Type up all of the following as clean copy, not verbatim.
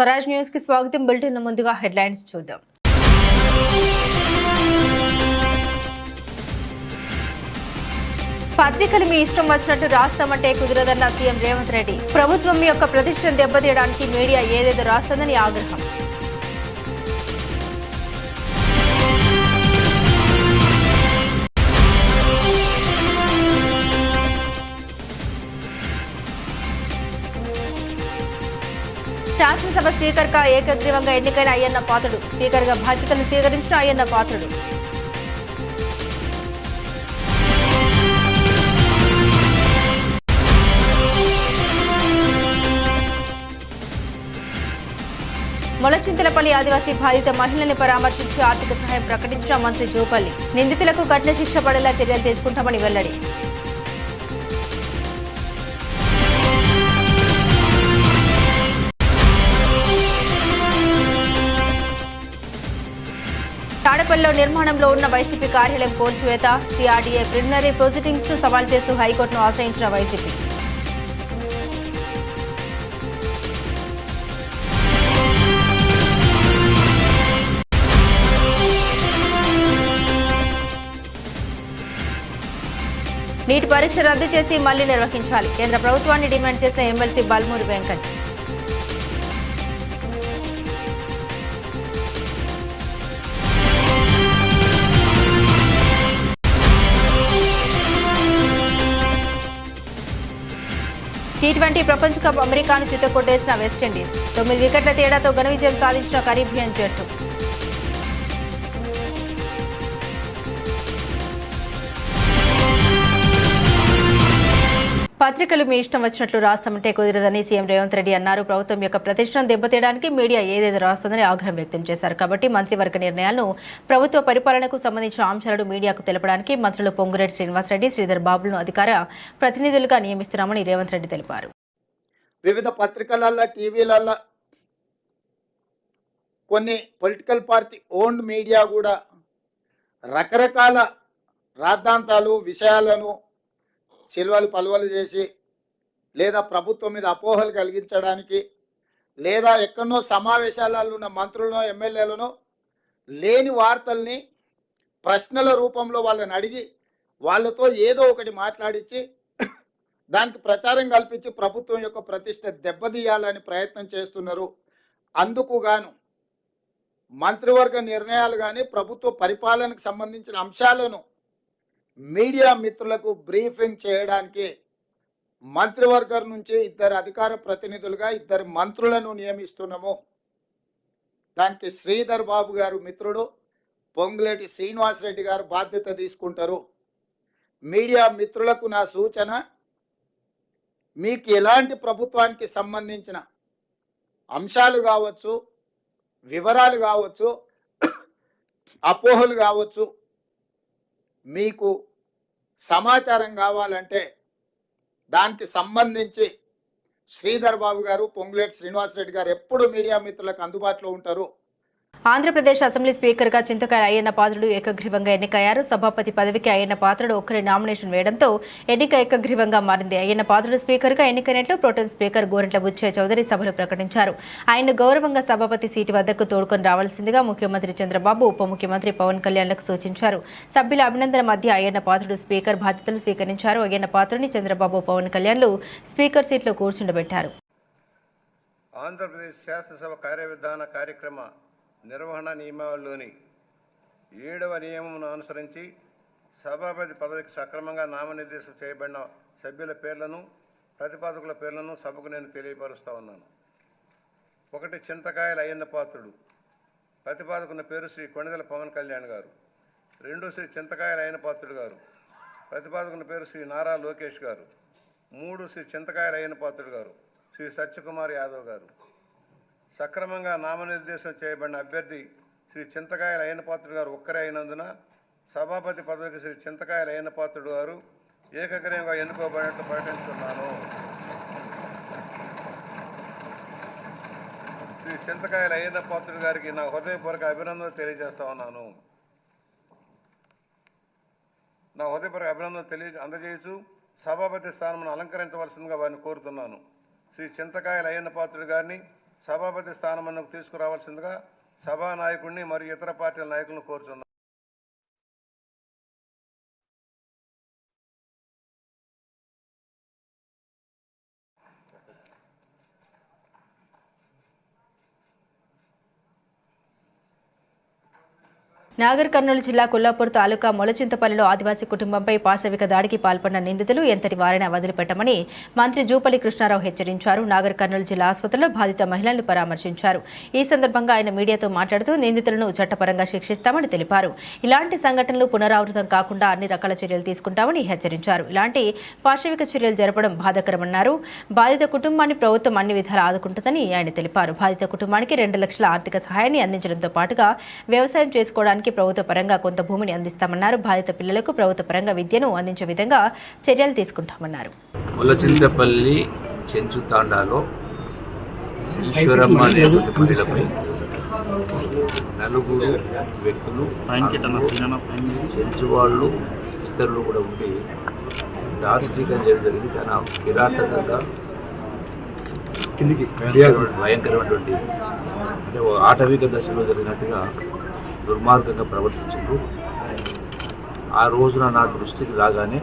Swaraj news కి స్వాగతం. Bulletin ముందుగా హెడ్లైన్స్ చూద్దాం. పత్రికలు మీ ఇష్టం వచ్చినట్టు రాస్తామంటే కుదరదన్న సీఎం రేవంత్ రెడ్డి. ప్రభుత్వం యొక్క ప్రతిష్టను దెబ్బతీయడానికి మీడియా ఏదేదో రాస్తుందని ఆగ్రహం. శాసనసభ స్పీకర్ గా ఏకగ్రీవంగా ఎన్నికైన అయ్యన్న పాత్రుడు. స్పీకర్ గా బాధ్యతలు స్వీకరించిన అయ్యన్న పాత్రుడు. మొలచింతలపల్లి ఆదివాసీ బాధిత మహిళల్ని పరామర్శించి ఆర్థిక సహాయం ప్రకటించిన మంత్రి జూపల్లి. నిందితులకు కఠిన శిక్ష పడేలా చర్యలు తీసుకుంటామని వెల్లడి. తాడేపల్లిలో నిర్మాణంలో ఉన్న వైసీపీ కార్యాలయం కూల్చివేత. సిఆర్డీఏ ప్రిలిమినరీ ప్రొసీడింగ్స్ ను సవాల్ చేస్తూ హైకోర్టును ఆశ్రయించిన వైసీపీ. నీట్ పరీక్ష రద్దు చేసి మళ్లీ నిర్వహించాలి. కేంద్ర ప్రభుత్వాన్ని డిమాండ్ చేసిన ఎమ్మెల్సీ బల్మూరి వెంకట్. T20 ప్రపంచ కప్ అమెరికాను చిత్తకొట్టేసిన వెస్టిండీస్. 9 వికెట్ల తేడాతో ఘన విజయం సాధించిన కరీబియన్ జట్టు. పత్రికలు మీ ఇష్టం వచ్చినట్లు రాస్తామంటే కుదరదని సీఎం రేవంత్ రెడ్డి అన్నారు. ప్రభుత్వం యొక్క ప్రతిష్టను దెబ్బతీయడానికి మీడియా ఏదేదో రాస్తుందని ఆగ్రహం వ్యక్తం చేశారు. కాబట్టి మంత్రివర్గ నిర్ణయాలను, ప్రభుత్వ పరిపాలనకు సంబంధించిన అంశాలను మీడియాకు తెలపడానికి మంత్రులు పొంగులేటి శ్రీనివాసరెడ్డి, శ్రీధర్ బాబులను అధికార ప్రతినిధులుగా నియమిస్తున్నామని రేవంత్ రెడ్డి తెలిపారు. వివిధ పత్రికలలో, టీవీలలో, కొన్ని పొలిటికల్ పార్టీ ఓన్డ్ మీడియా కూడా రకరకాల రాద్ధాంతాలు, విషయాలను చిల్వలు పలువలు చేసి, లేదా ప్రభుత్వం మీద అపోహలు కలిగించడానికి, లేదా ఎక్కడనో సమావేశాలలో ఉన్న మంత్రులను, ఎమ్మెల్యేలను లేని వార్తల్ని ప్రశ్నల రూపంలో వాళ్ళని అడిగి వాళ్ళతో ఏదో ఒకటి మాట్లాడించి దానికి ప్రచారం కల్పించి ప్రభుత్వం యొక్క ప్రతిష్ట దెబ్బతీయాలని ప్రయత్నం చేస్తున్నారు. అందుకు గాను మంత్రివర్గ నిర్ణయాలు కానీ ప్రభుత్వ పరిపాలనకు సంబంధించిన అంశాలను మీడియా మిత్రులకు బ్రీఫింగ్ చేయడానికి మంత్రివర్గం నుంచి 2 అధికార ప్రతినిధులుగా 2 మంత్రులను నియమిస్తున్నాము. దానికి శ్రీధర్ బాబు గారు మిత్రుడు, పొంగులేటి శ్రీనివాసరెడ్డి గారు బాధ్యత తీసుకుంటారు. మీడియా మిత్రులకు నా సూచన, మీకు ఎలాంటి ప్రభుత్వానికి సంబంధించిన అంశాలు కావచ్చు, వివరాలు కావచ్చు, అపోహలు కావచ్చు, మీకు సమాచారం కావాలంటే దానికి సంబంధించి శ్రీధర్ బాబు గారు, పొంగులేటి శ్రీనివాసరెడ్డి గారు ఎప్పుడు మీడియా మిత్రులకు అందుబాటులో ఉంటారు. ఆంధ్రప్రదేశ్ అసెంబ్లీ స్పీకర్గా చింతకాయల అయ్యన్న పాత్రుడు ఏకగ్రీవంగా ఎన్నికయ్యారు. సభాపతి పదవికి అయ్యన్న పాత్రుడు ఒక్కరి నామినేషన్ వేయడంతో ఎన్నిక ఏకగ్రీవంగా మారింది. అయ్యన్న పాత్రుడు స్పీకర్గా ఎన్నికైనట్లు ప్రోటెం స్పీకర్ గోరంట్ల బుచ్చయ్య చౌదరి సభలో ప్రకటించారు. ఆయన గౌరవంగా సభాపతి సీటు వద్దకు తోడుకొని రావాల్సిందిగా ముఖ్యమంత్రి చంద్రబాబు, ఉప ముఖ్యమంత్రి పవన్ కళ్యాణ్లకు సూచించారు. సభ్యుల అభినందన మధ్య అయ్యన్న పాత్రుడు స్పీకర్ బాధ్యతలు స్వీకరించారు. అయ్యన్న పాత్రుడిని చంద్రబాబు, పవన్ కళ్యాణ్లు స్పీకర్ సీట్లో కూర్చుండబెట్టారు. ఆంధ్రప్రదేశ్ శాసనసభ కార్యవిధాన కార్యక్రమ నిర్వహణ నియమావళిలోని 7వ నియమమును అనుసరించి సభాపతి పదవికి సక్రమంగా నామనిర్దేశం చేయబడిన సభ్యుల పేర్లను, ప్రతిపాదకుల పేర్లను సభకు నేను తెలియపరుస్తూ ఉన్నాను. 1 చింతకాయల అయ్యన్న పాత్రుడు. ప్రతిపాదకుని పేరు శ్రీ కొణిదెల పవన్ కళ్యాణ్ గారు. 2 శ్రీ చింతకాయల అయ్యన్న పాత్రుడు గారు. ప్రతిపాదకుని పేరు శ్రీ నారా లోకేష్ గారు. 3 శ్రీ చింతకాయల అయ్యన్న పాత్రుడు గారు శ్రీ సత్యకుమార్ యాదవ్ గారు. సక్రమంగా నామనిర్దేశం చేయబడిన అభ్యర్థి శ్రీ చింతకాయల అయ్యన్న పాత్రుడు గారు ఒక్కరే అయినందున సభాపతి పదవికి శ్రీ చింతకాయల అయ్యన్న పాత్రుడు గారు ఏకగ్రీవంగా ఎన్నుకోబడినట్లు ప్రకటిస్తున్నాను. శ్రీ చింతకాయల అయ్యన్న పాత్రుడు గారికి నా హృదయపూర్వక అభినందనలు తెలియజేస్తా ఉన్నాను. నా హృదయపూర్వక అభినందనలు అందజేయచ్చు సభాపతి స్థానమును అలంకరించవలసిందిగా వారిని కోరుతున్నాను. శ్రీ చింతకాయల అయ్యన్న పాత్రుడు గారిని సభాపతి స్థానమునకు తీసుకురావాల్సిందిగా సభా నాయకుడిని మరియు ఇతర పార్టీల నాయకులను కోరుచున్నాను. నాగర్ కర్నూలు జిల్లా కొల్లాపూర్ తాలూకా మొలచింతపల్లిలో ఆదివాసీ కుటుంబంపై పాశవిక దాడికి పాల్పడిన నిందితులు ఎంతటి వారైనా వదిలిపెట్టమని మంత్రి జూపల్లి కృష్ణారావు హెచ్చరించారు. నాగర్ కర్నూలు జిల్లా ఆసుపత్రిలో బాధిత మహిళలను పరామర్శించారు. ఈ సందర్భంగా ఆయన మీడియాతో మాట్లాడుతూ నిందితులను చట్టపరంగా శిక్షిస్తామని తెలిపారు. ఇలాంటి సంఘటనలు పునరావృతం కాకుండా అన్ని రకాల చర్యలు తీసుకుంటామని హెచ్చరించారు. ఇలాంటి పాశవిక చర్యలు జరపడం బాధాకరమన్నారు. బాధిత కుటుంబాన్ని ప్రభుత్వం అన్ని విధాలా ఆదుకుంటుందని ఆయన తెలిపారు. బాధిత కుటుంబానికి 2 లక్షల ఆర్థిక సహాయాన్ని అందించడంతో పాటుగా వ్యవసాయం చేసుకోవడానికి ప్రభుత్వ పరంగా కొంత భూమిని అందిస్తామన్నారు. బాధిత పిల్లలకు ప్రభుత్వ పరంగా విద్యను అందించే విధంగా చర్యలు తీసుకుంటామన్నారు. మొలచింతపల్లి చెంచుతాండాలో ఈశ్వరమ్మ అనేటువంటి మహిళపై 4 వ్యక్తులు చెంచు వాళ్ళు ఇతరులు కూడా ఉండి దాష్టీకం చేయడం జరిగింది. చాలా కిరాతకంగా భయంకరమైనటువంటి అంటే ఆటవిక దశలో జరిగినట్టుగా దుర్మార్గంగా ప్రవర్తించారు. ఆ రోజున నా దృష్టికి రాగానే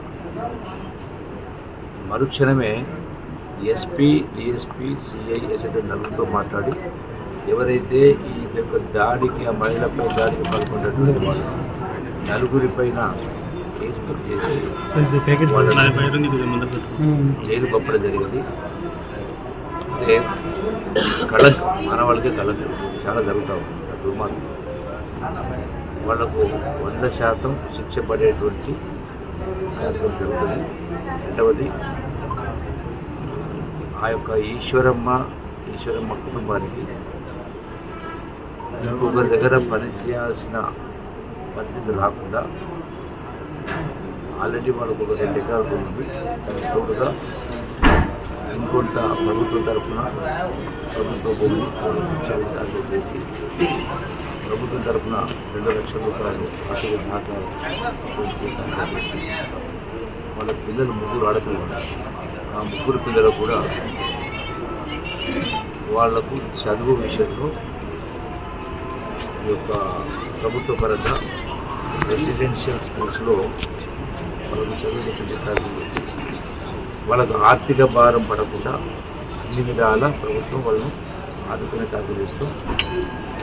మరుక్షణమే ఎస్పీ, డిఎస్పీ, సిఐ, ఎస్ఐ నలుగురితో మాట్లాడి ఎవరైతే ఈ యొక్క దాడికి ఆ మహిళపై దాడికి పాల్గొన్నటువంటి వాళ్ళు 4 పైన కేసు బుక్ చేసి జైలు పంపడం జరిగింది. అంటే కళంకం, మానవాళ్ళకే కళంకం చాలా జరుగుతూ ఉంది. దుర్మార్గం వాళ్లకు 100% శిక్ష పడేటువంటి కార్యక్రమం జరుగుతుంది. రెండవది ఆ యొక్క ఈశ్వరమ్మ కుటుంబానికి ఇంకొకరి దగ్గర పనిచేయాల్సిన పరిస్థితి రాకుండా ఆల్రెడీ వాళ్ళకు ఒక 2 ఎకరాలు ఉంది. దానికి తోడుగా ఇంకొంత ప్రభుత్వం తరఫున ప్రభుత్వ భూమిని విచారణలు చేసి ప్రభుత్వం తరఫున 2 లక్షల రూపాయలు ఆర్థిక సహకారం చేసి వాళ్ళ పిల్లలు 3 ఆడపిల్లలు ఉన్నారు. ఆ 3 పిల్లలు కూడా వాళ్లకు చదువు విషయంలో ఈ యొక్క ప్రభుత్వ పరంగా రెసిడెన్షియల్ స్కూల్స్లో వాళ్ళకు చదువు ప్రయత్నం చేసి వాళ్ళకు ఆర్థిక భారం పడకుండా అన్ని విధాల ప్రభుత్వం వాళ్ళను ఆదుకునే కార్యం చేస్తూ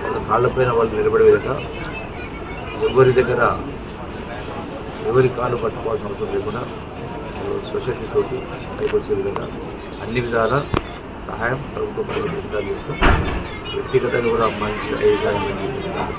వాళ్ళ కాళ్ళపైన వాళ్ళు నిలబడే విధంగా ఎవరి కాళ్ళు పట్టుకోవాల్సిన అవసరం లేకుండా సొసైటీతోటి పైకి వచ్చే విధంగా అన్ని విధాల సహాయం ప్రభుత్వం ప్రయత్నాలు చేస్తూ వ్యక్తిగతంగా కూడా మంచి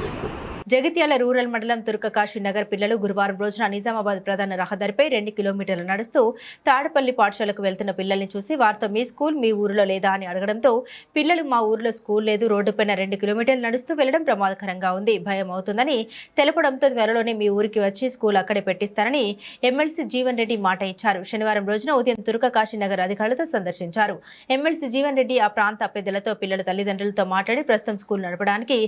చేస్తూ జగిత్యాల రూరల్ మండలం తుర్కకాశీ నగర్ పిల్లలు గురువారం రోజున నిజామాబాద్ ప్రధాన రహదారిపై 2 కిలోమీటర్లు నడుస్తూ తాడపల్లి పాఠశాలకు వెళ్తున్న పిల్లల్ని చూసి వారితో మీ స్కూల్ మీ ఊరిలో లేదా అని అడగడంతో పిల్లలు మా ఊరిలో స్కూల్ లేదు, రోడ్డుపైన 2 కిలోమీటర్లు నడుస్తూ వెళ్లడం ప్రమాదకరంగా ఉంది, భయం అవుతుందని తెలపడంతో త్వరలోనే మీ ఊరికి వచ్చి స్కూల్ అక్కడే పెట్టిస్తారని ఎమ్మెల్సీ జీవన్ రెడ్డి మాట ఇచ్చారు. శనివారం రోజున ఉదయం తుర్కకాశీ నగర్ అధికారులతో సందర్శించారు. ఎమ్మెల్సీ జీవన్ రెడ్డి ఆ ప్రాంత పెద్దలతో పిల్లల తల్లిదండ్రులతో మాట్లాడి ప్రస్తుతం స్కూల్ నడపడానికి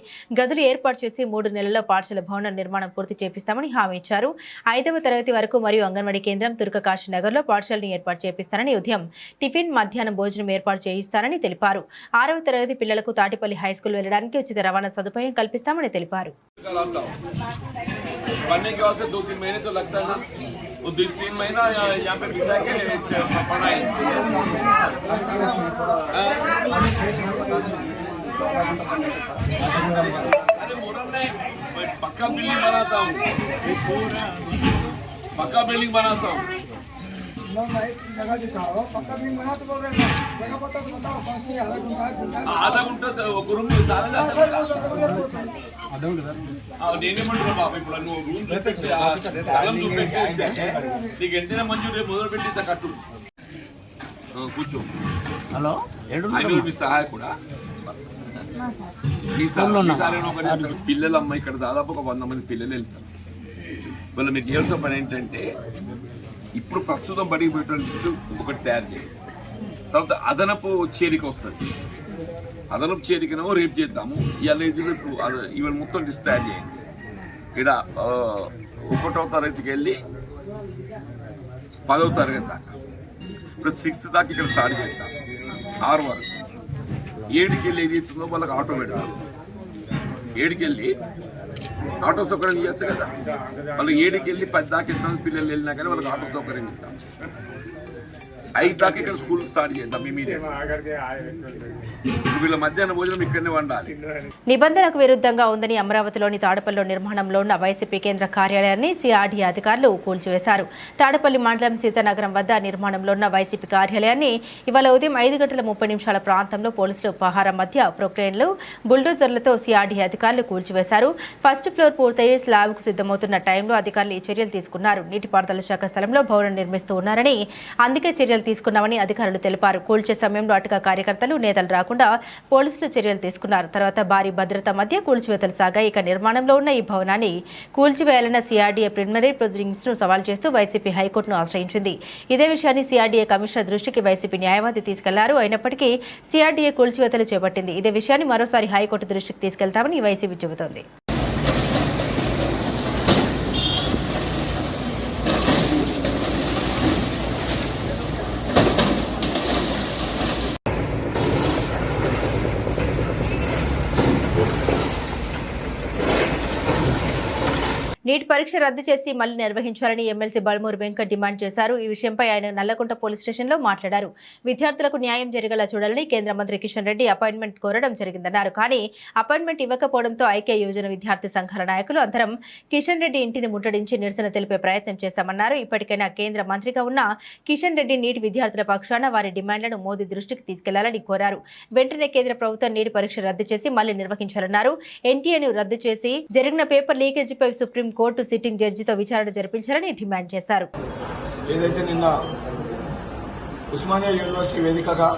గదులు ఏర్పాటు చేసి 3 నెలల్లో పాఠశాల భవన నిర్మాణం పూర్తి చేపిస్తామని హామీ ఇచ్చారు. 5వ తరగతి వరకు మరియు అంగన్వాడీ కేంద్రం తుర్కకాశీ నగర్లో పాఠశాలను ఏర్పాటు చేపిస్తారని, ఉదయం టిఫిన్, మధ్యాహ్నం భోజనం ఏర్పాటు చేయిస్తారని తెలిపారు. 6వ తరగతి పిల్లలకు తాటిపల్లి హైస్కూల్ వెళ్లడానికి ఉచిత రవాణా సదుపాయం కల్పిస్తామని తెలిపారు. पक्का बिल्डिंग बनाता हूँ, पक्का बिल्डिंग बनाता हूँ। जगह दिखाओ, पक्का बिल्डिंग बना तो बोल रहे हैं, जगह पता तो बताओ कौन सी आधा घंटा रूम में आधा నేనేమంటున్నా బాబు, ఇప్పుడు నువ్వు రూమ్ పెట్టి నీకు ఎంతైనా మంజూరు మొదలు పెట్టి కట్టు కూర్చో. హలో, మీ సహాయకుడా పిల్లలమ్మ ఇక్కడ దాదాపు ఒక 100 మంది పిల్లలు వెళ్తారు. వాళ్ళ మీకు చేయాల్సిన పని ఏంటంటే ఇప్పుడు ప్రస్తుతం బడికి పెట్టడానికి ఒకటి తయారు చేయాలి. తర్వాత అదనపు చేరిక వస్తుంది. అదనపు చేరికనేమో రేపు చేద్దాము. ఇవాళ మొత్తం లిస్ట్ తయారు చేయండి. ఇక్కడ 1వ తరగతికి వెళ్ళి 10వ తరగతి దాకా, ఇప్పుడు 6th దాకా ఇక్కడ స్టార్ట్ చేస్తాం. 6 వరకు ఏడుకెళ్ళి ఏది ఇస్తుందో వాళ్ళకి ఆటో పెడతారు. ఏడుకెళ్ళి ఆటో సౌకర్యం ఇవ్వచ్చు కదా. వాళ్ళు 7కి 10 దాకా ఎంత పిల్లలు వెళ్ళినా కానీ వాళ్ళకి ఆటో సౌకర్యం ఇస్తాం. 5 దాకా ఇక్కడ స్కూల్ స్టార్ట్ చేద్దాం ఇమీడియట్. వీళ్ళ మధ్యాహ్న భోజనం ఇక్కడనే వండాలి. నిబంధనకు విరుద్ధంగా ఉందని అమరావతిలోని తాడపల్లిలో నిర్మాణంలో ఉన్న వైసీపీ కేంద్ర కార్యాలయాన్ని సిఆర్డీ అధికారులు కూల్చివేశారు. తాడపల్లి మండలం సీతానగరం వద్ద నిర్మాణంలో ఉన్న వైసీపీ కార్యాలయాన్ని ఇవాళ ఉదయం 5:30 ప్రాంతంలో పోలీసులు పహారా మధ్య ప్రొక్లైన్లు బుల్డోజర్లతో సిఆర్డీ అధికారులు కూల్చివేశారు. ఫస్ట్ ఫ్లోర్ పూర్తయి స్లాబ్కు సిద్ధమవుతున్న టైంలో అధికారులు ఈ చర్యలు తీసుకున్నారు. నీటిపారుదల శాఖ స్థలంలో భవనం నిర్మిస్తూ ఉన్నారని, అందుకే చర్యలు తీసుకున్నామని అధికారులు తెలిపారు. కూల్చే సమయంలో అటుగా కార్యకర్తలు నేతలు రాకుండా పోలీసులు చర్యలు తీసుకున్నారు. తర్వాత భారీ భద్రత మధ్య కూల్చివేతలు సాగాయి. ఇక నిర్మాణంలో ఉన్న ఈ భవనాన్ని కూల్చివేయాలన్న సిఆర్డీఏ ప్రిలిమినరీ ప్రొసీడింగ్స్ ను సవాల్ చేస్తూ వైసీపీ హైకోర్టును ఆశ్రయించింది. ఇదే విషయాన్ని సిఆర్డీఏ కమిషనర్ దృష్టికి వైసీపీ న్యాయవాది తీసుకెళ్లారు. అయినప్పటికీ సిఆర్డీఏ కూల్చివేతలు చేపట్టింది. ఇదే విషయాన్ని మరోసారి హైకోర్టు దృష్టికి తీసుకెళ్తామని వైసీపీ చెబుతోంది. నీట్ పరీక్ష రద్దు చేసి మళ్లీ నిర్వహించాలని ఎమ్మెల్సీ బల్మూరు వెంకట్ డిమాండ్ చేశారు. ఈ విషయంపై ఆయన నల్లకుంట పోలీస్ స్టేషన్లో మాట్లాడారు. విద్యార్థులకు న్యాయం జరిగేలా చూడాలని కేంద్ర మంత్రి కిషన్ రెడ్డి అపాయింట్మెంట్ కోరడం జరిగిందన్నారు. కానీ అపాయింట్మెంట్ ఇవ్వకపోవడంతో ఐక్య యువజన విద్యార్థి సంఘాల నాయకులు అందరం కిషన్ రెడ్డి ఇంటిని ముట్టడించి నిరసన తెలిపే ప్రయత్నం చేశామన్నారు. ఇప్పటికైనా కేంద్ర మంత్రిగా ఉన్న కిషన్ రెడ్డి నీట్ విద్యార్థుల పక్షాన వారి డిమాండ్లను మోదీ దృష్టికి తీసుకెళ్లాలని కోరారు. వెంటనే కేంద్ర ప్రభుత్వం నీట్ పరీక్ష రద్దు చేసి మళ్లీ నిర్వహించాలన్నారు. ఎన్టీఏను రద్దు చేసి జరిగిన పేపర్ లీకేజీపై సుప్రీం కోర్టు సిట్టింగ్ జడ్జితో విచారణ జరిపించాలని డిమాండ్ చేశారు. ఏదైతే నిన్న ఉస్మానియా యూనివర్సిటీ వేదికగా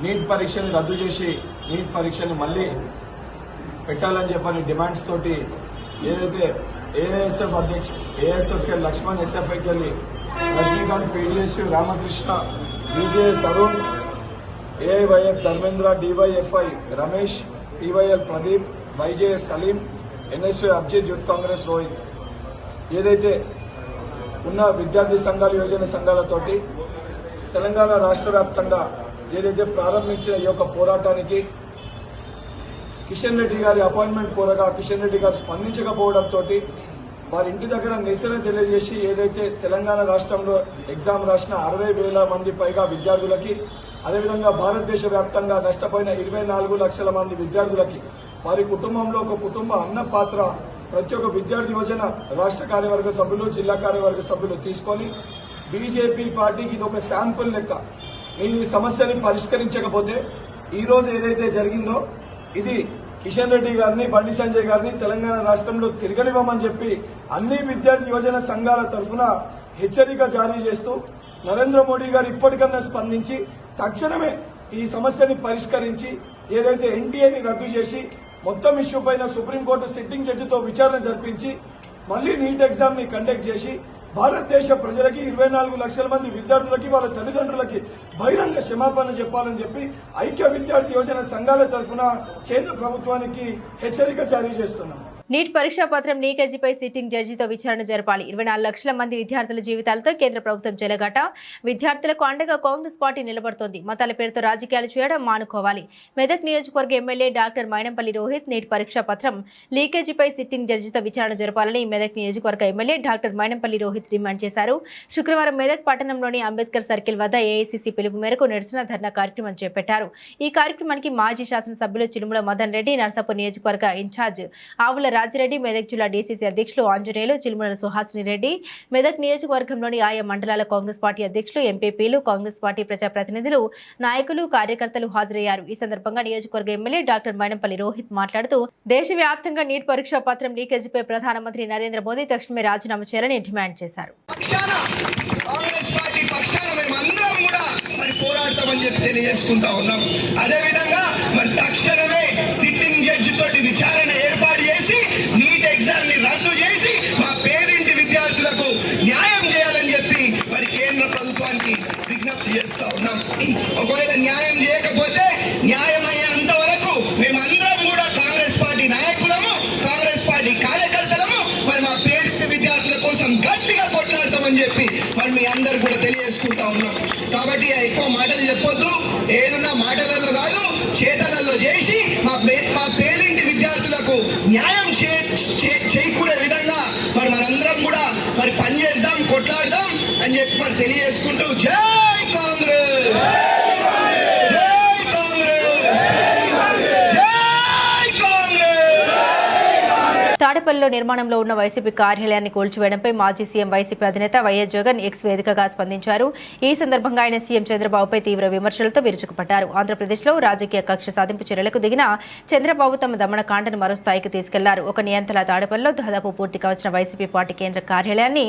నీట్ పరీక్షని రద్దు చేసి నీట్ పరీక్షని మళ్లీ పెట్టాలని చెప్పని డిమాండ్స్ తోటి ఏదైతే ఏఎస్ఎఫ్ అధ్యక్షుడు ఏఎస్ఎఫ్ లక్ష్మణ్, ఎస్ఎఫ్ఐకి Rajinikanth, PDS Ramakrishna, BJS Arun, AIYF Dharmendra, DYFI Ramesh, TYL Pradeep, YJS Salim, NSU Abhijit, youth Congress Rohit ఏదైతే ఉన్న విద్యార్థి సంఘాలు, యువజన సంఘాలతోటి తెలంగాణ రాష్ట్ర వ్యాప్తంగా ఏదైతే ప్రారంభించిన ఈ యొక్క పోరాటానికి కిషన్ రెడ్డి గారి అపాయింట్మెంట్ కోరగా కిషన్ రెడ్డి గారు స్పందించకపోవడంతో వారి ఇంటి దగ్గర నిరసన తెలియజేసి ఏదైతే తెలంగాణ రాష్ట్రంలో ఎగ్జామ్ రాసిన 60,000 మంది పైగా విద్యార్థులకి, అదేవిధంగా భారతదేశ వ్యాప్తంగా నష్టపోయిన 24 లక్షల మంది విద్యార్థులకి, వారి కుటుంబంలో ఒక కుటుంబ అన్న పాత్ర ప్రతి ఒక్క విద్యార్థి యువజన రాష్ట్ర కార్యవర్గ సభ్యులు, జిల్లా కార్యవర్గ సభ్యులు తీసుకొని బీజేపీ పార్టీకి ఇది ఒక శాంపుల్ లెక్క. ఈ సమస్యని పరిష్కరించకపోతే ఈ రోజు ఏదైతే జరిగిందో ఇది కిషన్ రెడ్డి గారిని, బండి సంజయ్ గారిని తెలంగాణ రాష్ట్రంలో తిరగనివ్వమని చెప్పి అన్ని విద్యార్థి యువజన సంఘాల తరఫున హెచ్చరిక జారీ చేస్తూ నరేంద్ర మోడీ గారు ఇప్పటికన్నా స్పందించి తక్షణమే ఈ సమస్యని పరిష్కరించి ఏదైతే ఎన్టీఏని రద్దు చేసి మొత్తం ఇష్యూ పైన సుప్రీంకోర్టు సిట్టింగ్ జడ్జితో విచారణ జరిపించి మళ్లీ నీట్ ఎగ్జామ్ ని కండక్ట్ చేసి భారతదేశ ప్రజలకి 24 లక్షల మంది విద్యార్థులకి, వాళ్ళ తల్లిదండ్రులకి బహిరంగ క్షమాపణ చెప్పాలని చెప్పి ఐక్య విద్యార్థి యోజన సంఘాల తరఫున కేంద్ర ప్రభుత్వానికి హెచ్చరిక జారీ చేస్తున్నాం. నీట్ పరీక్షా పత్రం లీకేజీపై సిట్టింగ్ జడ్జితో విచారణ జరపాలి. 24 లక్షల మంది విద్యార్థుల జీవితాలతో కేంద్ర ప్రభుత్వం చెలగాట. విద్యార్థులకు అండగా కాంగ్రెస్ పార్టీ నిలబడుతోంది. మతాల పేరుతో రాజకీయాలు చేయడం మానుకోవాలి. మెదక్ నియోజకవర్గ MLA doctor Mynampally Rohit NEET పరీక్షా పత్రం లీకేజీపై సిట్టింగ్ జడ్జితో విచారణ జరపాలని మెదక్ నియోజకవర్గ MLA doctor Mynampally Rohit demand చేశారు. శుక్రవారం మెదక్ పట్టణంలోని అంబేద్కర్ సర్కిల్ వద్ద ఏఐసీసీ పిలుపు మేరకు నిరసన ధర్నా కార్యక్రమం చేపట్టారు. ఈ కార్యక్రమానికి మాజీ శాసనసభ్యులు చిలుముల మదన్ రెడ్డి, నర్సాపూర్ నియోజకవర్గ ఇన్ఛార్జ్ ఆవుల రాజిరెడ్డి, మెదక్ జిల్లా డీసీసీ అధ్యక్షులు ఆంజనేయులు, చిలుముల సుహాసిని రెడ్డి, మెదక్ నియోజకవర్గంలోని ఆయా మండలాల కాంగ్రెస్ పార్టీ అధ్యక్షులు, ఎంపీపీలు, కాంగ్రెస్ పార్టీ ప్రజాప్రతినిధులు, నాయకులు, కార్యకర్తలు హాజరయ్యారు. ఈ సందర్భంగా నియోజకవర్గ ఎమ్మెల్యే డాక్టర్ మైనంపల్లి రోహిత్ మాట్లాడుతూ దేశవ్యాప్తంగా నీట్ పరీక్షా పత్రం లీకేజీపై ప్రధానమంత్రి నరేంద్ర మోదీ తక్షణమే రాజీనామా చేయాలని డిమాండ్ చేశారు. పోరాడతామని చెప్పి తెలియజేసుకుంటా ఉన్నాం. అదేవిధంగా మరి తక్షణమే సిట్టింగ్ జడ్జి తోటి విచారణ ఏర్పాటు చేసి నీట్ ఎగ్జామ్ ని రద్దు చేసి మా పేరింటి విద్యార్థులకు న్యాయం చేయాలని చెప్పి మరి కేంద్ర ప్రభుత్వానికి విజ్ఞప్తి చేస్తా ఉన్నాం. ఒకవేళ న్యాయం చేయకపోతే న్యాయం అయ్యేంత వరకు మేమందరం కూడా కాంగ్రెస్ పార్టీ నాయకులము, కాంగ్రెస్ పార్టీ కార్యకర్తలము మరి మా పేరింటి విద్యార్థుల కోసం గట్టిగా కొట్లాడతామని చెప్పి మరి మీ అందరు కూడా తెలియజేసుకుంటా ఉన్నాం. కాబట్టి ఎక్కువ మాటలు చెప్పొద్దు, ఏదన్నా మాటలలో కాదు చేతలలో చేసి మా పేదింటి విద్యార్థులకు న్యాయం చేకూరే విధంగా మరి మనందరం కూడా మరి పనిచేద్దాం, కొట్లాడదాం అని చెప్పి మరి తెలియజేసుకుంటూ జై కాంగ్రెస్, జై కాంగ్రెస్, జై కాంగ్రెస్. తాడేపల్లిలో నిర్మాణంలో ఉన్న వైసీపీ కార్యాలయాన్ని కూల్చివేయడంపై మాజీ సీఎం వైసీపీ అధినేత వైఎస్ జగన్ ఎక్స్ వేదికగా స్పందించారు. ఈ సందర్భంగా ఆయన సీఎం చంద్రబాబుపై తీవ్ర విమర్శలతో విరుచుకుపడ్డారు. ఆంధ్రప్రదేశ్లో రాజకీయ కక్ష సాధింపు చర్యలకు దిగిన చంద్రబాబు తమ దమనకాండను మరో స్థాయికి తీసుకెళ్లారు. ఒక నియంత్రణ తాడేపల్లిలో దాదాపు పూర్తి కావచ్చిన వైసీపీ పార్టీ కేంద్ర కార్యాలయాన్ని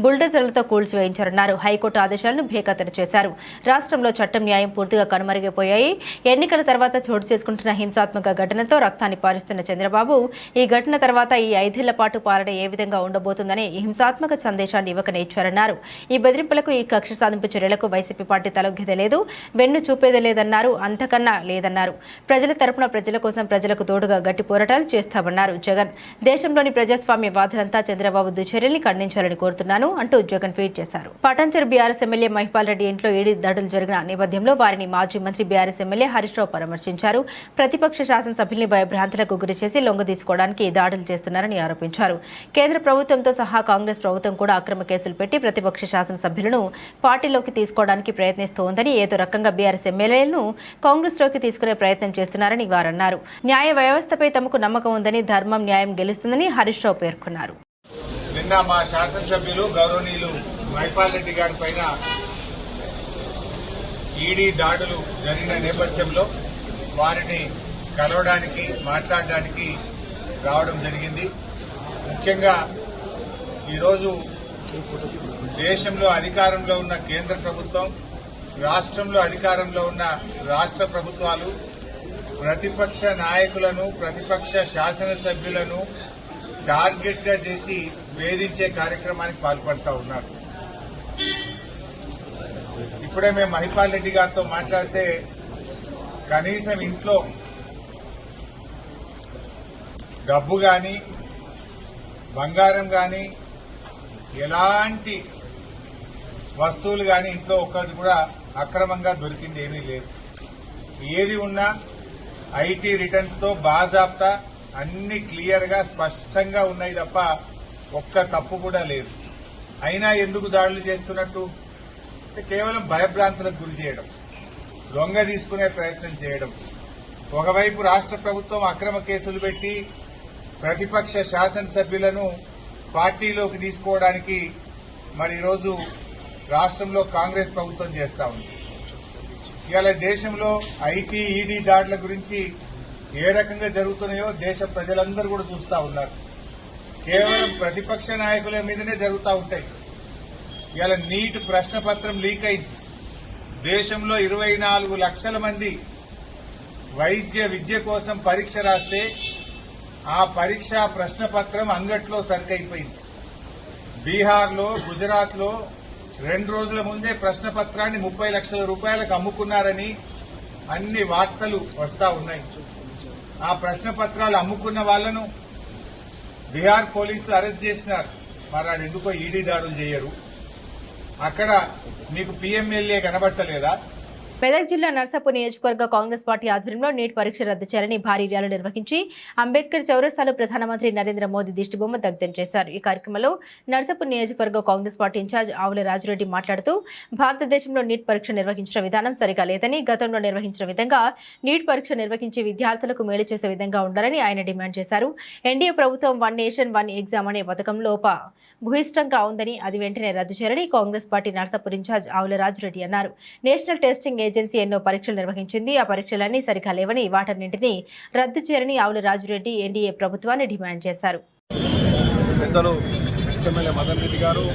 బుల్డోజర్లతో కూల్చివేయించారన్నారు. హైకోర్టు ఆదేశాలను బేఖాతరు చేశారు. రాష్ట్రంలో చట్టం, న్యాయం పూర్తిగా కనుమరుగైపోయాయి. ఎన్నికల తర్వాత చోటు చేసుకుంటున్న హింసాత్మక ఘటనతో రక్తాన్ని పారిస్తున్న చంద్రబాబు ఈ ఘటన తర్వాత ఈ 5 ఏళ్ల పాటు పాలన ఏ విధంగా ఉండబోతుందని హింసాత్మక సందేశాన్ని ఇవ్వకనే ఇచ్చారన్నారు. ఈ బెదిరింపులకు, ఈ కక్ష సాధింపు చర్యలకు వైసీపీ పార్టీ తలొగ్గేదే లేదు, వెన్ను చూపేదే లేదన్నారు. అంతకన్నా లేదన్నారు. ప్రజల తరపున, ప్రజల కోసం, ప్రజలకు తోడుగా గట్టి పోరాటాలు చేస్తామన్నారు జగన్. దేశంలోని ప్రజాస్వామ్య వాదులంతా చంద్రబాబు దుశ్చర్యల్ని ఖండించాలని కోరుతున్నాను అంటూ జగన్ ట్వీట్ చేశారు. పటాన్చెరు బీఆర్ఎస్ ఎమ్మెల్యే మహిపాల్ రెడ్డి ఇంట్లో ఈడీ దాడులు జరిగిన నేపథ్యంలో వారిని మాజీ మంత్రి బీఆర్ఎస్ ఎమ్మెల్యే హరీష్ రావు పరామర్శించారు. ప్రతిపక్ష శాసనసభ్యుల్ని భయభ్రాంతులకు గురిచేసి లొంగదీసుకోవడానికి దాడులు చేస్తున్నారని ఆరోపించారు. కేంద్ర ప్రభుత్వంతో సహా కాంగ్రెస్ ప్రభుత్వం కూడా అక్రమ కేసులు పెట్టి ప్రతిపక్ష శాసనసభ్యులను పార్టీలోకి తీసుకోవడానికి ప్రయత్నిస్తోందని, ఏదో రకంగా బీఆర్ఎస్ ఎమ్మెల్యేలను కాంగ్రెస్లోకి తీసుకునే ప్రయత్నం చేస్తున్నారని వారన్నారు. న్యాయ వ్యవస్థపై తమకు నమ్మకం ఉందని, ధర్మం, న్యాయం గెలుస్తుందని హరీష్ రావు పేర్కొన్నారు. నిన్న మా శాసనసభ్యులు గౌరవనీయులు మహిపాల్ రెడ్డి గారి పైన ఈడీ దాడులు జరిగిన నేపథ్యంలో వారిని కలవడానికి, మాట్లాడడానికి రావడం జరిగింది. ముఖ్యంగా ఈరోజు దేశంలో అధికారంలో ఉన్న కేంద్ర ప్రభుత్వం, రాష్ట్రంలో అధికారంలో ఉన్న రాష్ట్ర ప్రభుత్వాలు ప్రతిపక్ష నాయకులను, ప్రతిపక్ష శాసనసభ్యులను టార్గెట్ గా చేసి వేధించే కార్యక్రమానికి పాల్పడుతూ ఉన్నారు. ఇప్పుడే మేము మహిపాల్ రెడ్డి గారితో మాట్లాడితే కనీసం ఇంట్లో డబ్బు గాని, బంగారం గాని, ఎలాంటి వస్తువులు గాని ఇంట్లో ఒక్కటి కూడా అక్రమంగా దొరికింది ఏమీ లేదు. ఏది ఉన్నా ఐటీ రిటర్న్స్ తో బాజాప్తా అన్ని క్లియర్ గా స్పష్టంగా ఉన్నాయి తప్ప ఒక్క తప్పు కూడా లేదు. అయినా ఎందుకు దాడులు చేస్తున్నట్టు? కేవలం భయభ్రాంతులకు గురి చేయడం, లొంగ తీసుకునే ప్రయత్నం చేయడం. ఒకవైపు రాష్ట్ర ప్రభుత్వం అక్రమ కేసులు పెట్టి ప్రతిపక్ష శాసనసభ్యులను పార్టీలోకి తీసుకోవడానికి మరి ఈరోజు రాష్ట్రంలో కాంగ్రెస్ ప్రభుత్వం చేస్తా ఉంది. ఇవాళ దేశంలో ఐటీ, ఈడీ దాడుల గురించి ఏ రకంగా జరుగుతున్నాయో దేశ ప్రజలందరూ కూడా చూస్తా ఉన్నారు. కేవలం ప్రతిపక్ష నాయకుల మీదనే జరుగుతూ ఉంటాయి. ఇవాళ నీట్ ప్రశ్నపత్రం లీక్ అయింది. దేశంలో 24 లక్షల మంది విద్య కోసం పరీక్ష రాస్తే ఆ పరీక్ష ప్రశ్నపత్రం అంగట్లో సరికైపోయింది. బీహార్లో, గుజరాత్లో 2 రోజుల ముందే ప్రశ్నపత్రాన్ని 30 లక్షల రూపాయలకు అమ్ముకున్నారని అన్ని వార్తలు వస్తా ఉన్నాయి. ఆ ప్రశ్నపత్రాలు అమ్ముకున్న వాళ్లను బీహార్ పోలీసులు అరెస్ట్ చేసినారు. మరి ఎందుకో ఈడీ దాడులు చేయరు? అక్కడ మీకు పీఎంఎల్ఏ కనబడతలేదా? మెదక్ జిల్లా నర్సాపూర్ నియోజకవర్గ కాంగ్రెస్ పార్టీ ఆధ్వర్యంలో నీట్ పరీక్ష రద్దు చేయాలని భారీ ర్యాలీ నిర్వహించి అంబేద్కర్ చౌరస్తాలో ప్రధానమంత్రి నరేంద్ర మోదీ దిష్టిబొమ్మ దగ్ధం చేశారు. ఈ కార్యక్రమంలో నర్సాపూర్ నియోజకవర్గ కాంగ్రెస్ పార్టీ ఇన్ఛార్జ్ ఆవుల రాజురెడ్డి మాట్లాడుతూ భారతదేశంలో నీట్ పరీక్ష నిర్వహించిన విధానం సరిగా లేదని, గతంలో నిర్వహించిన విధంగా నీట్ పరీక్ష నిర్వహించి విద్యార్థులకు మేలు చేసే విధంగా ఉండాలని ఆయన డిమాండ్ చేశారు. ఎన్డీఏ ప్రభుత్వం 1 నేషన్ 1 ఎగ్జామ్ అనే పథకం భూయిష్టంగా ఉందని, అది వెంటనే రద్దు చేయాలని కాంగ్రెస్ పార్టీ నర్సాపూర్ ఇన్ఛార్జ్ ఆవుల రాజురెడ్డి అన్నారు. నేషనల్ టెస్టింగ్ ఏజెన్సీ ఎన్నో పరీక్షలు నిర్వహించింది. ఆ పరీక్షలన్నీ సరిగా లేవని, వాటన్నింటినీ రద్దు చేయాలని ఆవుల రాజురెడ్డి ఎన్డీఏ ప్రభుత్వాన్ని డిమాండ్ చేశారు. పెద్దలు ఎమ్మెల్యే మదన్ రెడ్డి గారు,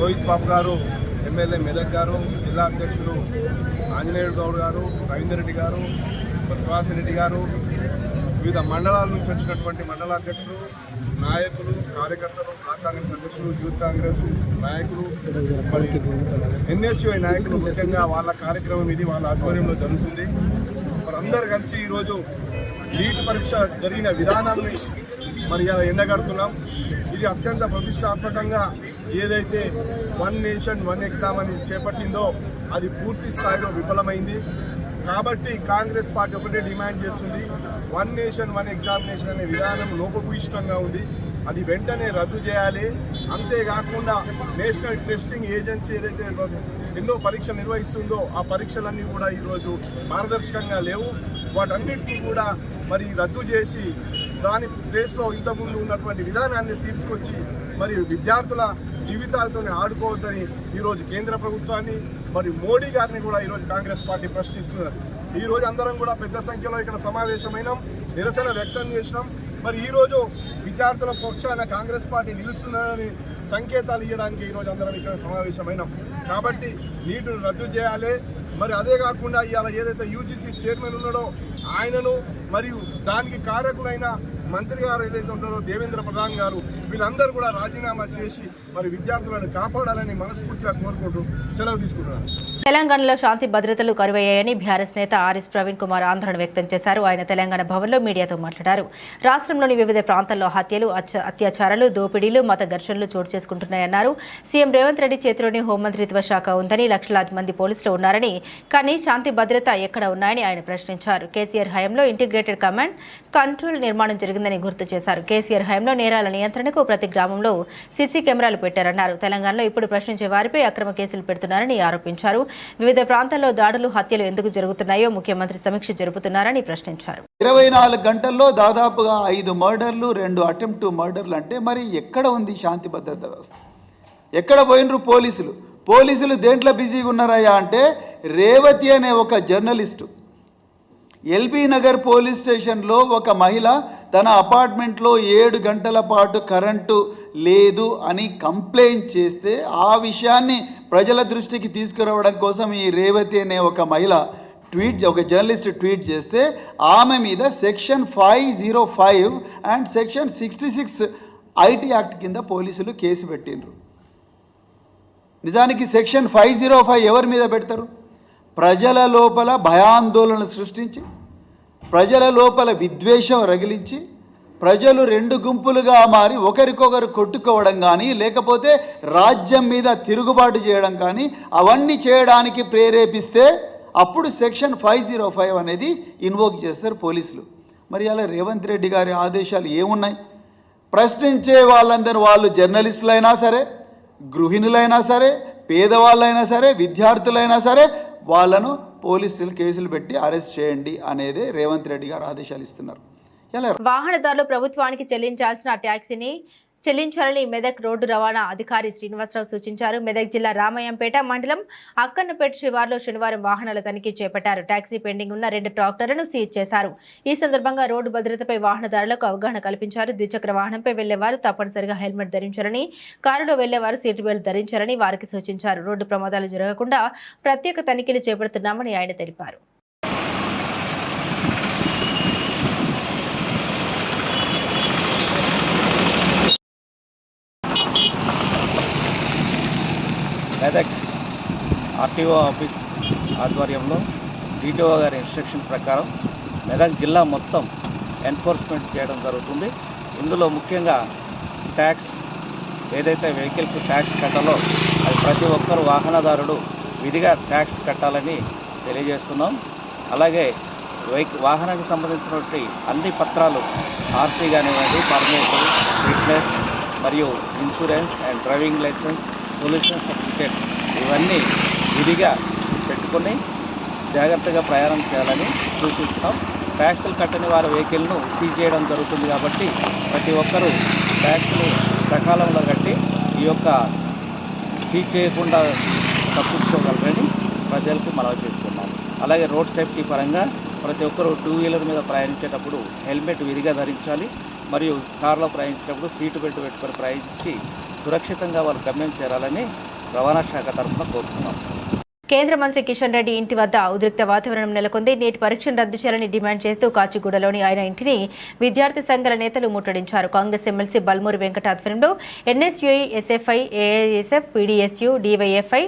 రోహిత్ బాబు గారు, ఎమ్మెల్యే మెదక్ గారు, జిల్లా అధ్యక్షులు ఆంజనేయుడు గౌడ్ గారు, రవీందర్ రెడ్డి గారు, సుహాసిరెడ్డి గారు, వివిధ మండలాల నుంచి వచ్చినటువంటి మండల అధ్యక్షులు, నాయకులు, కార్యకర్తలు, బ్లాక్ కాంగ్రెస్ అధ్యక్షులు, యూత్ కాంగ్రెస్ నాయకులు, మరి ఎన్ఎస్యుఐ నాయకులు, ముఖ్యంగా వాళ్ళ కార్యక్రమం ఇది వాళ్ళ ఆధ్వర్యంలో జరుగుతుంది. మరందరూ కలిసి ఈరోజు నీట్ పరీక్ష జరిగిన విధానాన్ని మరి ఇలా ఎండగడుతున్నాం. ఇది అత్యంత ప్రతిష్టాత్మకంగా ఏదైతే వన్ నేషన్ వన్ ఎగ్జామ్ అని చేపట్టిందో అది పూర్తి స్థాయిలో విఫలమైంది. కాబట్టి కాంగ్రెస్ పార్టీ ఒకటే డిమాండ్ చేస్తుంది, వన్ నేషన్ వన్ ఎగ్జామినేషన్ అనే విధానం లోపభూయిష్టంగా ఉంది, అది వెంటనే రద్దు చేయాలి. అంతేకాకుండా నేషనల్ టెస్టింగ్ ఏజెన్సీ ఏదైతే ఎన్నో పరీక్షలు నిర్వహిస్తుందో ఆ పరీక్షలన్నీ కూడా ఈరోజు పారదర్శకంగా లేవు. వాటన్నిటినీ కూడా మరి రద్దు చేసి దాని ప్లేస్లో ఇంతకుముందు ఉన్నటువంటి విధానాన్ని తీసుకొచ్చి మరి విద్యార్థుల జీవితాలతో ఆడుకోవద్దని ఈరోజు కేంద్ర ప్రభుత్వాన్ని మరి మోడీ గారిని కూడా ఈరోజు కాంగ్రెస్ పార్టీ ప్రశ్నిస్తున్నారు. ఈరోజు అందరం కూడా పెద్ద సంఖ్యలో ఇక్కడ సమావేశమైనాం, నిరసన వ్యక్తం చేసినాం. మరి ఈరోజు విద్యార్థుల పక్షాన కాంగ్రెస్ పార్టీ నిలుస్తుందని సంకేతాలు ఇవ్వడానికి ఈరోజు అందరం ఇక్కడ సమావేశమైనాం. కాబట్టి నీటిని రద్దు చేయాలి. మరి అదే కాకుండా ఇవాళ ఏదైతే యూజీసీ చైర్మన్ ఉన్నాడో ఆయనను మరియు దానికి కారకులైన మంత్రి గారు ఏదైతే ఉంటారో దేవేంద్ర ప్రధాన్ గారు వీళ్ళందరూ కూడా రాజీనామా చేసి మరి విద్యార్థులను కాపాడాలని మనస్ఫూర్తిగా కోరుకుంటూ సెలవు తీసుకుంటున్నారు. తెలంగాణలో శాంతి భద్రతలు కరువయ్యాయని బీఆర్ఎస్ నేత ఆర్ఎస్ ప్రవీణ్ కుమార్ ఆందోళన వ్యక్తం చేశారు. ఆయన తెలంగాణ భవన్లో మీడియాతో మాట్లాడారు. రాష్ట్రంలోని వివిధ ప్రాంతాల్లో హత్యలు, అత్యాచారాలు, దోపిడీలు, మత ఘర్షణలు చోటు చేసుకుంటున్నాయన్నారు. సీఎం రేవంత్ రెడ్డి చేతిలోని హోంమంత్రిత్వ శాఖ ఉందని, లక్షలాది మంది పోలీసులు ఉన్నారని, కానీ శాంతి భద్రత ఎక్కడ ఉన్నాయని ఆయన ప్రశ్నించారు. కేసీఆర్ హయాంలో ఇంటిగ్రేటెడ్ కమాండ్ కంట్రోల్ నిర్మాణం జరిగిందని గుర్తు చేశారు. కేసీఆర్ హయాంలో నేరాల నియంత్రణకు ప్రతి గ్రామంలో సీసీ కెమెరాలు పెట్టారన్నారు. తెలంగాణలో ఇప్పుడు ప్రశ్నించే వారిపై అక్రమ కేసులు పెడుతున్నారని ఆరోపించారు. వివిధ ప్రాంతాల్లో దాడులు, హత్యలు ఎందుకు జరుగుతున్నాయో ముఖ్యమంత్రి సమీక్ష జరుపుతున్నారని ప్రశ్నించారు. 24 గంటల్లో దాదాపుగా 5 మర్డర్లు, 2 అటెంప్ట్ మర్డర్లు అంటే మరి ఎక్కడ ఉంది శాంతి భద్రత వ్యవస్థ? ఎక్కడ పోయినరు పోలీసులు? పోలీసులు దేంట్లో బిజీగా ఉన్నారయ్యా అంటే రేవతి అనే ఒక జర్నలిస్టు ఎల్బీ నగర్ పోలీస్ స్టేషన్లో ఒక మహిళ తన అపార్ట్మెంట్లో 7 గంటల పాటు కరెంటు లేదు అని కంప్లైంట్ చేస్తే ఆ విషయాన్ని ప్రజల దృష్టికి తీసుకురావడం కోసం ఈ రేవతి అనే ఒక మహిళ ఒక జర్నలిస్ట్ ట్వీట్ చేస్తే ఆమె మీద section 505 and section 66 IT act కింద పోలీసులు కేసు పెట్టిండ్రు. నిజానికి సెక్షన్ 505 ఎవరి మీద పెడతారు? ప్రజల లోపల భయాందోళన సృష్టించి, ప్రజల లోపల విద్వేషం రగిలించి, ప్రజలు 2 గుంపులుగా మారి ఒకరికొకరు కొట్టుకోవడం కానీ, లేకపోతే రాజ్యం మీద తిరుగుబాటు చేయడం కానీ, అవన్నీ చేయడానికి ప్రేరేపిస్తే అప్పుడు సెక్షన్ 505 అనేది ఇన్వోక్ చేస్తారు పోలీసులు. మరి అలా రేవంత్ రెడ్డి గారి ఆదేశాలు ఏమున్నాయి? ప్రశ్నించే వాళ్ళందరూ, వాళ్ళు జర్నలిస్టులైనా సరే, గృహిణులైనా సరే, పేదవాళ్ళైనా సరే, విద్యార్థులైనా సరే, వాళ్ళను పోలీసులు కేసులు పెట్టి అరెస్ట్ చేయండి అనేదే రేవంత్ రెడ్డి గారు ఆదేశాలు ఇస్తున్నారు. వాహనదారులు ప్రభుత్వానికి చెల్లించాల్సిన ట్యాక్సీని చెల్లించాలని మెదక్ రోడ్డు రవాణా అధికారి శ్రీనివాసరావు సూచించారు. మెదక్ జిల్లా రామయ్యంపేట మండలం అక్కన్నపేట శివార్లో శనివారం వాహనాల తనిఖీ చేపట్టారు. ట్యాక్సీ పెండింగ్ ఉన్న 2 ట్రాక్టర్లను సీజ్ చేశారు. ఈ సందర్భంగా రోడ్డు భద్రతపై వాహనదారులకు అవగాహన కల్పించారు. ద్విచక్ర వాహనంపై వెళ్లేవారు తప్పనిసరిగా హెల్మెట్ ధరించారని, కారులో వెళ్లేవారు సీట్ బెల్ట్ ధరించారని వారికి సూచించారు. రోడ్డు ప్రమాదాలు జరగకుండా ప్రత్యేక తనిఖీలు చేపడుతున్నామని ఆయన తెలిపారు. మెదక్ ఆర్టీఓ ఆఫీస్ ఆధ్వర్యంలో డిటిఓ గారి ఇన్స్ట్రక్షన్ ప్రకారం మెదక్ జిల్లా మొత్తం ఎన్ఫోర్స్మెంట్ చేయడం జరుగుతుంది. ఇందులో ముఖ్యంగా ట్యాక్స్ ఏదైతే వెహికల్కి ట్యాక్స్ కట్టాలో అది ప్రతి ఒక్కరు వాహనదారుడు విధిగా ట్యాక్స్ కట్టాలని తెలియజేస్తున్నాం. అలాగే వాహనానికి సంబంధించినటువంటి అన్ని పత్రాలు ఆర్సీ కానివ్వండి, పర్మిట్, ఫిట్నెస్ మరియు insurance and driving licence, pollution certificate ఇవన్నీ విధిగా పెట్టుకొని జాగ్రత్తగా ప్రయాణం చేయాలని సూచిస్తాం. ట్యాక్సులు కట్టని వారి వెహికల్ను సీజ్ చేయడం జరుగుతుంది. కాబట్టి ప్రతి ఒక్కరూ ట్యాక్సులు సకాలంలో కట్టి ఈ యొక్క సీజ్ చేయకుండా తప్పించుకోగలరని ప్రజలకు మనవి చేస్తున్నాం. అలాగే రోడ్ సేఫ్టీ పరంగా ప్రతి ఒక్కరూ 2 వీలర్ మీద ప్రయాణించేటప్పుడు హెల్మెట్ విధిగా ధరించాలి. మరియు కారులో ప్రయాణించేటప్పుడు సీటు బెల్ట్ పెట్టుకొని ప్రయాణించి సురక్షితంగా వాళ్ళు గమ్యం చేరాలని రవాణా శాఖ తరఫున కోరుతున్నాం. కేంద్ర మంత్రి కిషన్ రెడ్డి ఇంటి వద్ద ఉద్రిక్త వాతావరణం నెలకొంది. నీట్ పరీక్షను రద్దు చేయాలని డిమాండ్ చేస్తూ కాచిగూడలోని ఆయన ఇంటిని విద్యార్థి సంఘాల నేతలు ముట్టడించారు. కాంగ్రెస్ ఎమ్మెల్సీ బల్మూరి వెంకట ఆధ్వర్యంలో NSUI, SFI, AISF, PDSU, DYFI,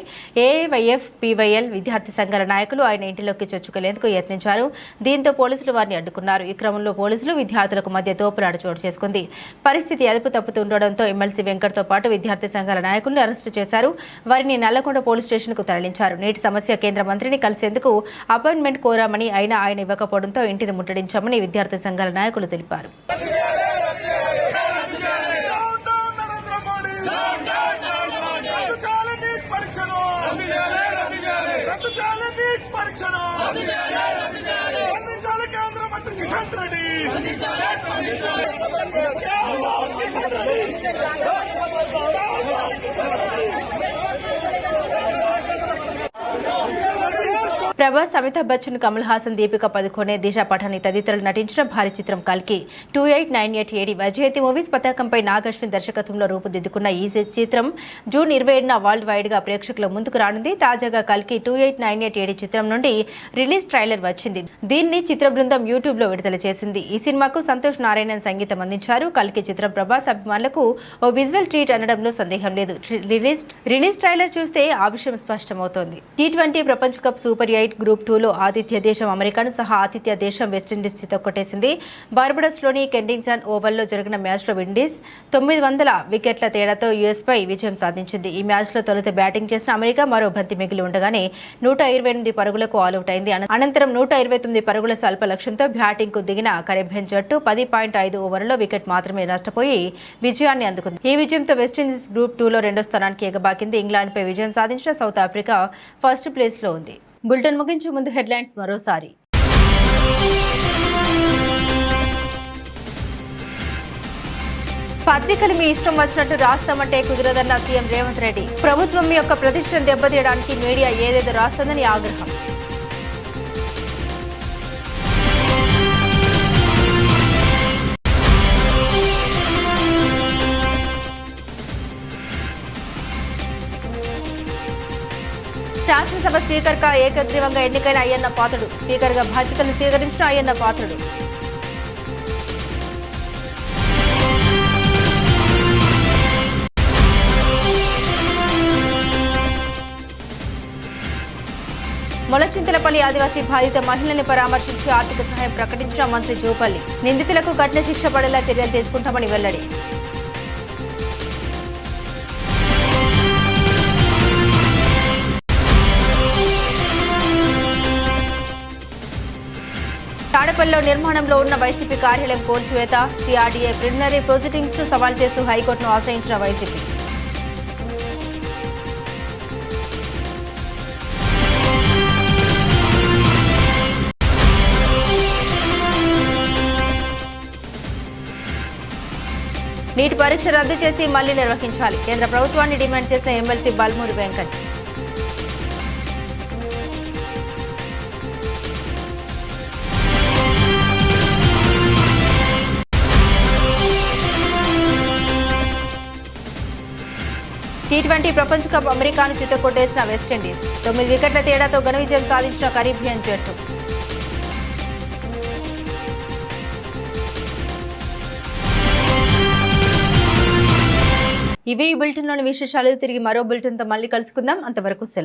AIYF, PYL విద్యార్థి సంఘాల నాయకులు ఆయన ఇంటిలోకి చొచ్చుకునేందుకు యత్నించారు. దీంతో పోలీసులు వారిని అడ్డుకున్నారు. ఈ క్రమంలో పోలీసులు విద్యార్థులకు మధ్య తోపులాట చోటు చేసుకుంది. పరిస్థితి అదుపు తప్పుతుండడంతో ఎమ్మెల్సీ వెంకట్తో పాటు విద్యార్థి సంఘాల నాయకులను అరెస్టు చేశారు. వారిని నల్లకొండ పోలీస్ స్టేషన్కు తరలించారు. నీటి సమస్య కేంద్ర మంత్రిని కలిసేందుకు అపాయింట్మెంట్ కోరామని ఆయన ఇవ్వకపోవడంతో ఇంటిని ముట్టడించామని విద్యార్థి సంఘాల నాయకులు తెలిపారు. ప్రభాస్, అమితాబ్ బచ్చన్, కమల్ హాసన్, దీపిక పదుకోనే, దిశా పఠాని తదితరులు నటించిన భారీ చిత్రం కల్కి 2898 AD వైజయంతి మూవీస్ పతాకంపై నాగ్ అశ్విన్ దర్శకత్వంలో రూపుదిద్దుకున్న ఈ చిత్రం జూన్ 27న వరల్డ్ వైడ్ గా ప్రేక్షకుల ముందుకు రానుంది. తాజాగా కల్కి 2898 AD చిత్రం నుండి రిలీజ్ ట్రైలర్ వచ్చింది. దీన్ని చిత్ర బృందం యూట్యూబ్ లో విడుదల చేసింది. ఈ సినిమాకు సంతోష్ నారాయణన్ సంగీతం అందించారు. కల్కి చిత్రం ప్రభాస్ అభిమానులకు ఓ విజువల్ ట్రీట్ అనడంలో సందేహం లేదు. రిలీజ్ ట్రైలర్ చూస్తే ఆ విషయం స్పష్టమవుతోంది. T20 ప్రపంచ కప్ సూపర్ 8 గ్రూప్ 2లో ఆతిథ్య దేశం అమెరికాను సహా ఆతిథ్య దేశం వెస్టిండీస్ చితకొట్టేసింది. బార్బడోస్లోని కెండింగ్టన్ ఓవల్లో జరిగిన మ్యాచ్లో విండీస్ 900 వికెట్ల తేడాతో యుఎస్ పై విజయం సాధించింది. ఈ మ్యాచ్లో తొలుత బ్యాటింగ్ చేసిన అమెరికా మరో బంతి మిగిలి ఉండగానే 128 పరుగులకు ఆలౌట్ అయింది. అనంతరం 129 పరుగుల స్వల్ప లక్ష్యంతో బ్యాటింగ్కు దిగిన కరేబియన్ జట్టు 10.5 ఓవర్లలో వికెట్ మాత్రమే నష్టపోయి విజయాన్ని అందుకుంది. ఈ విజయంతో వెస్టిండీస్ గ్రూప్ 2లో రెండో స్థానానికి ఎగబాకింది. ఇంగ్లాండ్పై విజయం సాధించిన సౌత్ ఆఫ్రికా ఫస్ట్ ప్లేస్లో ఉంది. బులెటిన్ ముగించే ముందు హెడ్లైన్స్ మరోసారి. పత్రికలు మీ ఇష్టం వచ్చినట్టు రాస్తామంటే కుదరదన్న సీఎం రేవంత్ రెడ్డి. ప్రభుత్వం యొక్క ప్రతిష్టను దెబ్బతీయడానికి మీడియా ఏదేదో రాస్తుందని ఆగ్రహం. శాసనసభ స్పీకర్గా ఏకగ్రీవంగా ఎన్నికైన అయ్యన్న పాత్రుడు. స్పీకర్గా బాధ్యతలు స్వీకరించిన అయ్యన్న పాత్రుడు. మొలచింతలపల్లి ఆదివాసీ బాధిత మహిళల్ని పరామర్శించి ఆర్థిక సహాయం ప్రకటించిన మంత్రి జూపల్లి. నిందితులకు కఠిన శిక్ష పడేలా చర్యలు తీసుకుంటామని వెల్లడి. తాడేపల్లిలో నిర్మాణంలో ఉన్న వైసీపీ కార్యాలయం కూల్చివేత. సిఆర్డీఏ ప్రిలిమినరీ ప్రొసీడింగ్స్ ను సవాల్ చేస్తూ హైకోర్టును ఆశ్రయించిన వైసీపీ. నీట్ పరీక్ష రద్దు చేసి మళ్లీ నిర్వహించాలి. కేంద్ర ప్రభుత్వాన్ని డిమాండ్ చేసిన ఎమ్మెల్సీ బల్మూరి వెంకట్. T20 ప్రపంచ కప్ అమెరికాను చితకొట్టేసిన వెస్టిండీస్. 9 వికెట్ల తేడాతో ఘన విజయం సాధించిన కరీబియన్ జట్టు. ఇవి ఈ బులెటిన్లోని విశేషాలు. తిరిగి మరో బులెటిన్తో మళ్ళీ కలుసుకుందాం. అంతవరకు సెలవు.